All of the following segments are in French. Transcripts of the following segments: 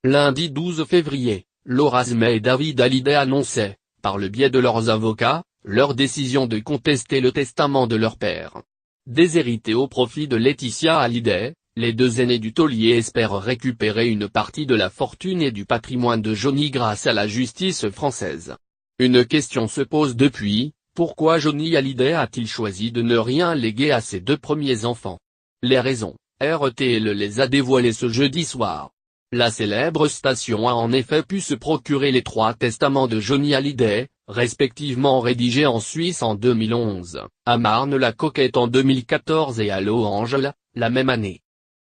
Lundi 12 février, Laura Sme et David Hallyday annonçaient, par le biais de leurs avocats, leur décision de contester le testament de leur père. Déshérités au profit de Laetitia Hallyday, les deux aînés du taulier espèrent récupérer une partie de la fortune et du patrimoine de Johnny grâce à la justice française. Une question se pose depuis, pourquoi Johnny Hallyday a-t-il choisi de ne rien léguer à ses deux premiers enfants? Les raisons, RTL les a dévoilées ce jeudi soir. La célèbre station a en effet pu se procurer les 3 testaments de Johnny Hallyday, respectivement rédigés en Suisse en 2011, à Marne-la-Coquette en 2014 et à Los Angeles, la même année.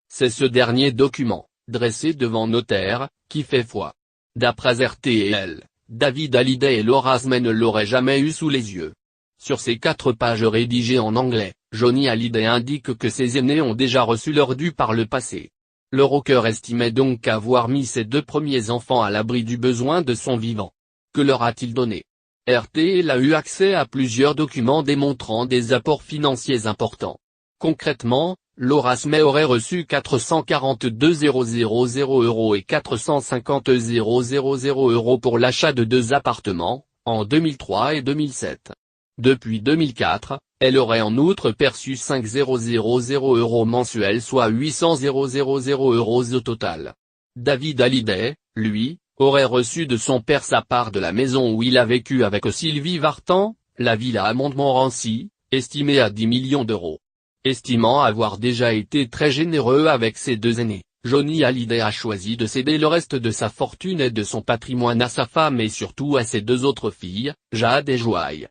C'est ce dernier document, dressé devant notaire, qui fait foi. D'après RTL, David Hallyday et Laura Sme ne l'auraient jamais eu sous les yeux. Sur ces 4 pages rédigées en anglais, Johnny Hallyday indique que ses aînés ont déjà reçu leur dû par le passé. Le rocker estimait donc avoir mis ses 2 premiers enfants à l'abri du besoin de son vivant. Que leur a-t-il donné? RTL a eu accès à plusieurs documents démontrant des apports financiers importants. Concrètement, Laura Sme aurait reçu 442 000 € et 450 000 € pour l'achat de 2 appartements, en 2003 et 2007. Depuis 2004, elle aurait en outre perçu 5 000 € mensuels soit 800 000 € au total. David Hallyday, lui, aurait reçu de son père sa part de la maison où il a vécu avec Sylvie Vartan, la villa à Montmorency, estimée à 10 millions d'euros. Estimant avoir déjà été très généreux avec ses 2 aînés, Johnny Hallyday a choisi de céder le reste de sa fortune et de son patrimoine à sa femme et surtout à ses 2 autres filles, Jade et Joy.